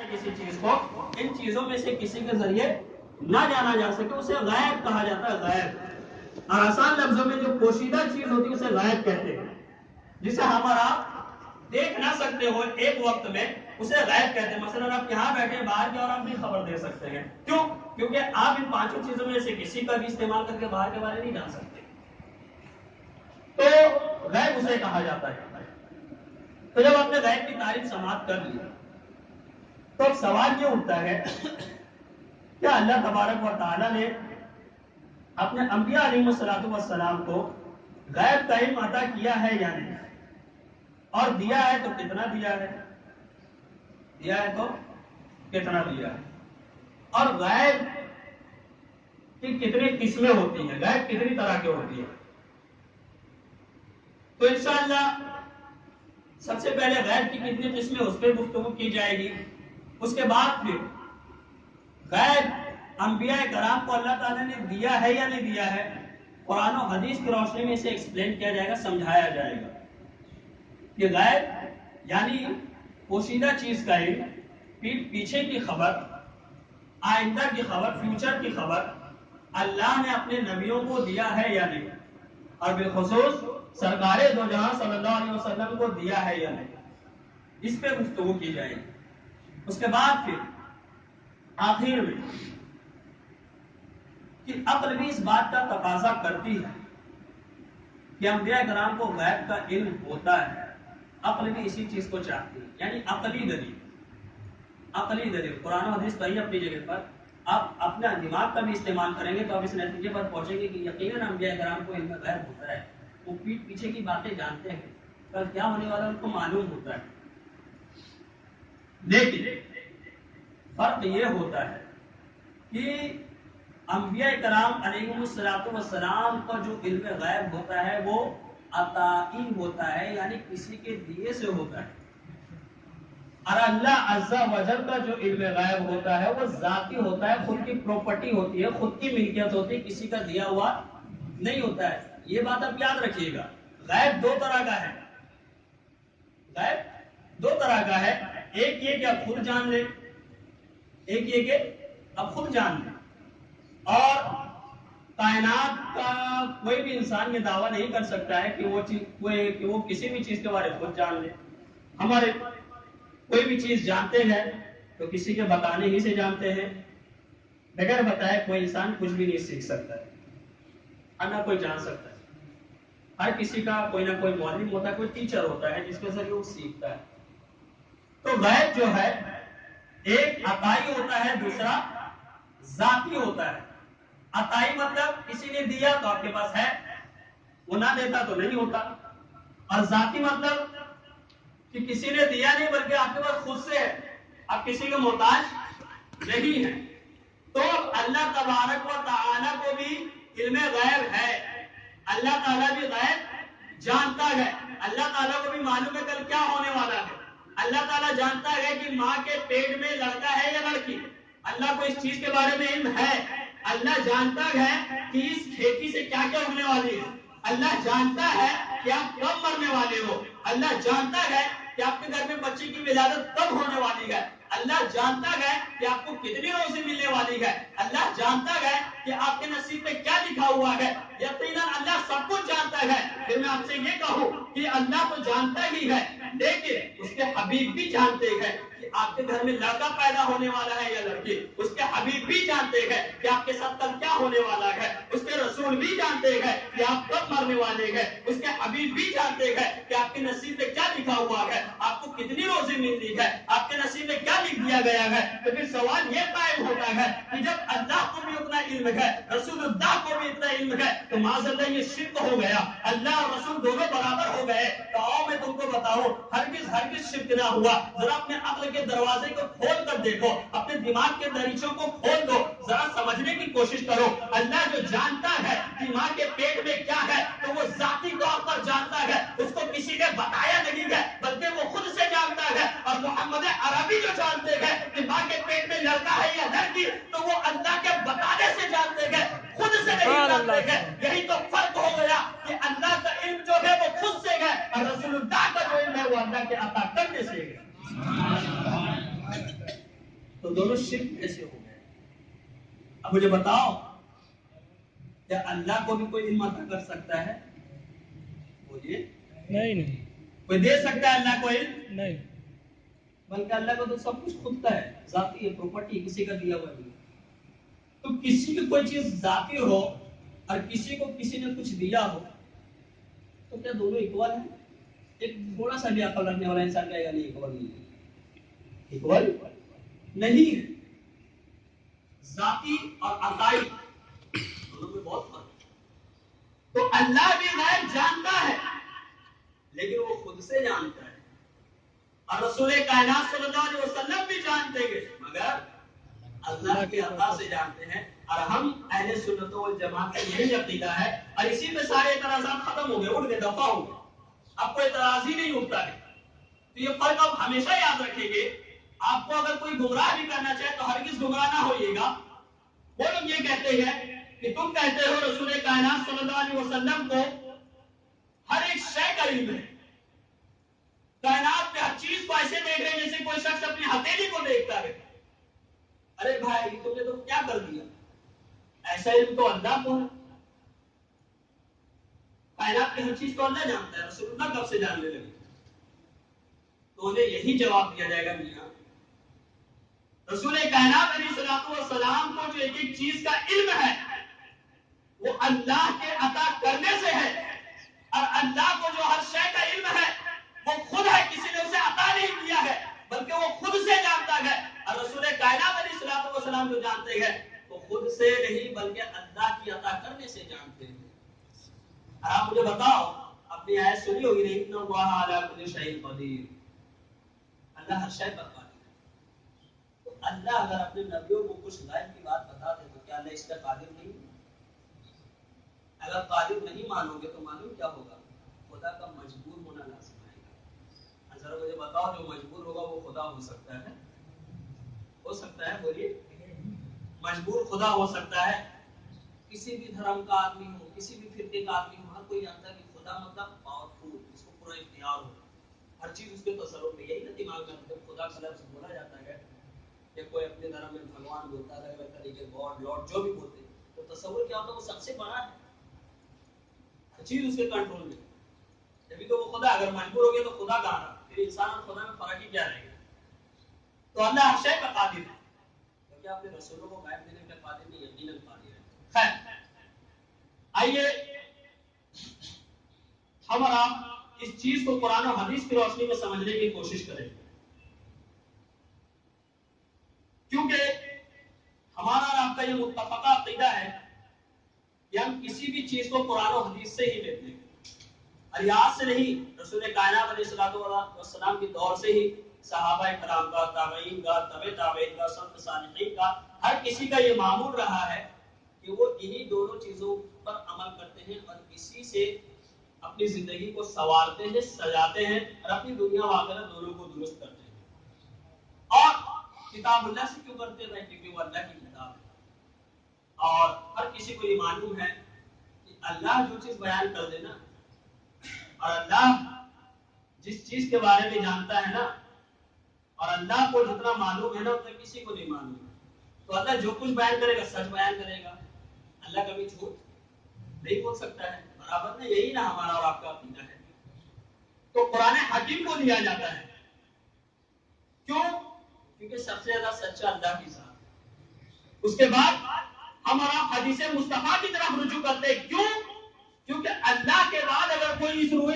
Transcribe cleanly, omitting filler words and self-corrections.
ہے کسی چیز کو، ان چیزوں میں سے کسی کے ذریعے نہ جانا جا سکے، اسے غیب کہا جاتا ہے، غیب۔ اور آسان لفظوں میں جو پوشیدہ چیز ہوتی ہے اسے غیب کہتے ہیں، جسے ہم اور آپ دیکھ نہ سکتے ہو ایک وقت میں، اسے غیب کہتے ہیں۔ مثلا آپ یہاں بیٹھے باہر کی اور آپ نہیں خبر دے سکتے ہیں، کیوں؟ کیونکہ آپ ان پانچوں چیزوں میں سے کسی کا بھی استعمال کر کے باہر کے بارے نہیں جان سکتے، تو غیب اسے کہا جاتا ہے۔ تو جب آپ نے غیب کی تعریف سماعت کر لی تو اب سوال یہ اٹھتا ہے، کیا اللہ تبارک و تعالی نے اپنے انبیاء علیہ السلام کو غیب کا علم عطا کیا ہے یا نہیں؟ اور دیا ہے تو کتنا دیا ہے؟ دیا ہے تو کتنا دیا ہے؟ اور غیب کی کتنی قسمیں ہوتی ہیں، غیب کتنی طرح کی ہوتی ہے؟ تو انشاءاللہ سب سے پہلے غیب کی کتنی قسمیں اس پہ گفتگو کی جائے گی، اس کے بعد پھر غیب انبیاء کرام کو اللہ تعالیٰ نے دیا ہے یا نہیں دیا ہے، قرآن و حدیث کی روشنی میں اسے ایکسپلین کیا جائے گا، سمجھایا جائے گا کہ غیب یعنی پوشیدہ چیز کا علم، پیچھے کی خبر، آئندہ کی خبر، فیوچر کی خبر اللہ نے اپنے نبیوں کو دیا ہے یا نہیں، اور بالخصوص سرکار دو جہاں صلی اللہ علیہ وسلم کو دیا ہے یا نہیں، اس پہ گفتگو کی جائے گی۔ اس کے بعد پھر آخر میں کہ عقل بھی اس بات کا تقاضا کرتی ہے کہ انبیاء کرام کو غیب کا علم ہوتا ہے، عقل بھی اسی چیز کو چاہتی ہے، یعنی عقلی دلیل، عقلی دلیل قرآن و حدیث صحیح اپنی جگہ پر، آپ اپنا دماغ کا بھی استعمال کریں گے تو آپ اس نتیجے پر پہنچیں گے کہ یقیناً انبیاء کرام کو علم غیب ہوتا ہے، وہ پیٹھ پیچھے کی باتیں جانتے ہیں، کل کیا ہونے والا ان کو معلوم ہوتا ہے۔ لیکن فرق یہ ہوتا ہے کہ انبیاء کرام علیہ السلام کا جو علم غیب ہوتا ہے وہ عطائی ہوتا ہے، یعنی کسی کے دیے سے ہوتا ہے، اور اللہ عز و جل کا جو علم غیب ہوتا ہے وہ ذاتی ہوتا ہے، خود کی پراپرٹی ہوتی ہے، خود کی ملکیت ہوتی ہے، کسی کا دیا ہوا نہیں ہوتا ہے۔ یہ بات آپ یاد رکھیے گا، غیب دو طرح کا ہے، غیب دو طرح کا ہے، ایک یہ کہ آپ خود جان لیں، ایک یہ کہ آپ خود جان لیں، اور کائنات کا کوئی بھی انسان یہ دعویٰ نہیں کر سکتا ہے کہ وہ کسی بھی چیز کے بارے میں خود جان لے۔ ہمارے کوئی بھی چیز جانتے ہیں تو کسی کے بتانے ہی سے جانتے ہیں، بغیر بتائے کوئی انسان کچھ بھی نہیں سیکھ سکتا ہے، اور نہ کوئی جان سکتا ہے۔ ہر کسی کا کوئی نہ کوئی معلم ہوتا ہے، کوئی ٹیچر ہوتا ہے جس کے ذریعے وہ سیکھتا ہے۔ تو غیب جو ہے ایک عطائی ہوتا ہے، دوسرا ذاتی ہوتا ہے۔ عطائی مطلب کسی نے دیا تو آپ کے پاس ہے، وہ نہ دیتا تو نہیں ہوتا، اور ذاتی مطلب کہ کسی نے دیا نہیں بلکہ آپ کے پاس خود سے ہے، آپ کسی کے محتاج نہیں ہیں۔ تو اللہ تبارک و تعالیٰ کو بھی علم غیب ہے، اللہ تعالیٰ بھی غیب جانتا ہے، اللہ تعالیٰ کو بھی معلوم ہے کل کیا ہونے والا ہے، اللہ تعالیٰ جانتا ہے کہ ماں کے پیٹ میں لڑکا ہے یا لڑکی، اللہ کو اس چیز کے بارے میں علم ہے، اللہ جانتا ہے کہ اس کھیتی سے کیا کیا ہونے والی ہے، اللہ جانتا ہے کہ آپ کب مرنے والے ہو، اللہ جانتا ہے کہ آپ کے گھر میں بچے کی ولادت کب ہونے والی ہے، اللہ جانتا ہے کہ آپ کو کتنی روزی ملنے والی ہے، اللہ جانتا ہے کہ آپ کے نصیب میں کیا لکھا ہوا ہے، یقیناً اللہ سب کچھ جانتا ہے۔ پھر میں آپ سے یہ کہوں کہ اللہ تو جانتا ہی ہے، لیکن اس کے حبیب بھی جانتے ہیں کہ آپ کے گھر میں لڑکا پیدا ہونے والا ہے یا لڑکی، اس کے حبیب بھی جانتے ہیں کہ آپ کے ساتھ کل کیا ہونے والا ہے، اس کے رسول بھی جانتے ہیں کہ آپ کب مرنے والے ہیں، اس کے حبیب بھی جانتے ہیں کہ آپ کے نصیب میں کیا لکھا ہوا ہے، آپ کو کتنی روزی ملتی ہے، آپ کے نصیب میں کیا لکھ دیا گیا ہے۔ تو پھر سوال یہ قائم ہوتا ہے کہ جب اللہ کو بھی اتنا علم ہے، رسول اللہ کو بھی اتنا علم ہے، تو معاذ اللہ یہ شرک ہو گیا، اللہ اور رسول دونوں برابر ہو گئے۔ تو آؤ میں تم کو بتاؤں، ہرگز شرک نہ ہوا۔ ذرا اپنے عقل کے دروازے کو کھول کر دیکھو، اپنے دماغ کے دریچوں کو کھول دو، ذرا سمجھنے کی کوشش کرو۔ اللہ جو جانتا ہے کہ ماں کے پیٹ میں کیا ہے تو وہ ذاتی طور پر جانتا ہے، اس کو کسی نے بتایا نہیں ہے بلکہ وہ خود سے جانتا ہے۔ اور محمد عربی جو جانتے ہیں کہ ماں کے پیٹ میں لڑکا ہے یا لڑکی، تو وہ اللہ کے بتانے سے جانتے ہیں، خود سے نہیں جانتے ہیں۔ یہی تو فرق ہو گیا کہ اللہ کا علم جو ہے وہ خود سے ہے، اور رسول اللہ کا جو علم ہے وہ اللہ کے عطا کرنے سے ہے۔ تو دونوں شرک کیسے ہو گئے؟ اب مجھے بتاؤ، کیا اللہ کو بھی کوئی علم عطا کر سکتا ہے؟ بولیے نہیں کوئی دے سکتا ہے اللہ کو علم؟ نہیں، بلکہ اللہ کو تو سب کچھ خود کا ہے، ذاتی ہے، پراپرٹی کسی کا دیا ہوا نہیں۔ تو کسی کی کوئی چیز ذاتی ہو اور کسی کو کسی نے کچھ دیا ہو تو کیا دونوں اکول ہیں؟ ایک تھوڑا سا بھی عقل رکھنے والا انسان کہے گا نہیں اکول نہیں ہے، اکول نہیں ہے۔ ذاتی اور عطائی دونوں میں بہت فرق ہے۔ تو اللہ بھی غیب جانتا ہے لیکن وہ خود سے جانتا ہے، اور رسول کائنات صلی اللہ علیہ وسلم بھی جانتے گے مگر اللہ کی عطا سے جانتے ہیں۔ اور ہم اہل سنت والجماعت کا یہی عقیدہ ہے، اور اسی پہ سارے اعتراضات ختم ہو گئے، اٹھ گئے، دفع ہو گئے، اب کوئی اعتراض ہی نہیں اٹھتا ہے۔ تو یہ فرق آپ ہمیشہ یاد رکھیں گے۔ آپ کو اگر کوئی گمراہ بھی کرنا چاہے تو ہرگز گمراہ نہ ہوئیے گا۔ وہ لوگ یہ کہتے ہیں کہ تم کہتے ہو رسول کائنات صلی اللہ علیہ وسلم کو ہر ایک شے کا علم ہے، کائنات میں ہر چیز کو ایسے دیکھ رہے ہیں جیسے کوئی شخص اپنی ہتھیلی کو دیکھتا ہے۔ ارے بھائی تم نے تو کیا کر دیا؟ ایسا علم تو اللہ کو ہے، کائنات کی ہر چیز تو اللہ جانتا ہے، رسول اللہ کب سے جاننے لگے؟ تو انہیں یہی جواب دیا جائے گا، میاں رسول کائنات علیہ الصلوۃ والسلام کو جو ایک ایک چیز کا علم ہے وہ اللہ کے عطا کرنے سے ہے، اور اللہ کو جو ہر شے کا علم ہے وہ خود ہے، کسی نے اسے عطا نہیں کیا ہے بلکہ وہ خود سے جانتا ہے۔ اور رسول کائنات علیہ الصلوۃ والسلام جو جانتے ہیں وہ خود سے نہیں بلکہ اللہ کی عطا کرنے سے جانتے ہیں۔ اور آپ مجھے بتاؤ، اپنی آیت سنی ہوگی نہیں، ان اللہ علی کل شیء قدیر، اللہ ہر شے پر قادر ہے۔ تو اللہ اگر اپنے نبیوں کو کچھ غیب کی بات بتا دے تو کیا اللہ اس پر قادر نہیں؟ اگر قادر نہیں مانو گے تو معلوم کیا ہوگا؟ خدا کا مجبور ہونا لازم آئے گا۔ ذرا مجھے بتاؤ جو مجبور ہوگا وہ خدا ہو سکتا ہے؟ ہو سکتا ہے؟ بولیے، مجبور خدا ہو سکتا ہے؟ کسی بھی دھرم کا آدمی ہو، کسی بھی فرقے کا آدمی ہو، ہر کوئی جانتا ہے کہ خدا مطلب پاورفل، اس کو پورا اختیار ہو، ہر چیز اس کے تصرف میں۔ یہی نا دماغ میں جب خدا کا لفظ بولا جاتا ہے کہ کوئی اپنے دھرم میں بھگوان بولتا ہے، الگ الگ طریقے گاڈ لارڈ جو بھی بولتے ہیں، تو تصور کیا ہوتا ہے؟ وہ سب سے بڑا ہے، ہر چیز اس کے کنٹرول میں، جبھی تو وہ خدا۔ اگر مجبور ہو گیا تو خدا کہاں رہا؟ پھر انسان اور خدا میں فرق ہی کیا رہے گا؟ تو اللہ ہر شے پر قادر ہے، تو کیا اپنے رسولوں کو غیب دینے پہ قادر نہیں؟ یقیناً قادر ہے۔ خیر، آئیے ہم اور آپ اس چیز کو قرآن و حدیث کی روشنی میں سمجھنے کی کوشش کریں، کیونکہ ہمارا اور آپ کا یہ متفقہ عقیدہ ہے کہ ہم کسی بھی چیز کو قرآن و حدیث سے ہی لیتے ہیں، ریاض سے نہیں۔ رسول کائنات علیہ الصلوۃ والسلام کے دور سے ہی صحابہ کرام کا، تابعین کا، تبع تابعین کا، سلف صالحین کا، ہر کسی کا یہ معمول رہا ہے کہ وہ انہی دونوں چیزوں پر عمل کرتے ہیں اور اسی سے اپنی زندگی کو سنوارتے ہیں، سجاتے ہیں اور اپنی دنیا و آخرت دونوں کو درست کرتے ہیں۔ اور کتاب اللہ سے کیوں کرتے ہیں؟ کیونکہ وہ اللہ کی کتاب ہے، اور ہر کسی کو یہ معلوم ہے کہ اللہ جو چیز بیان کر دینا، اور اللہ جس چیز کے بارے میں جانتا ہے نا، اور اللہ کو جتنا معلوم ہے نا اتنا کسی کو نہیں معلوم ہے۔ تو اللہ جو کچھ بیان کرے گا سچ بیان کرے گا، اللہ کبھی جھوٹ نہیں بول سکتا ہے، برابر نا؟ یہی نا ہمارا اور آپ کا عقیدہ ہے۔ تو قرآن حکیم کو لیا جاتا ہے، کیوں؟ کیونکہ سب سے زیادہ سچا اللہ کی ذات ہے۔ اس کے بعد ہم اور آپ حدیث مصطفیٰ کی طرف رجوع کرتے ہیں، کیوں؟ کیونکہ اللہ کے بعد اگر کوئی اس روح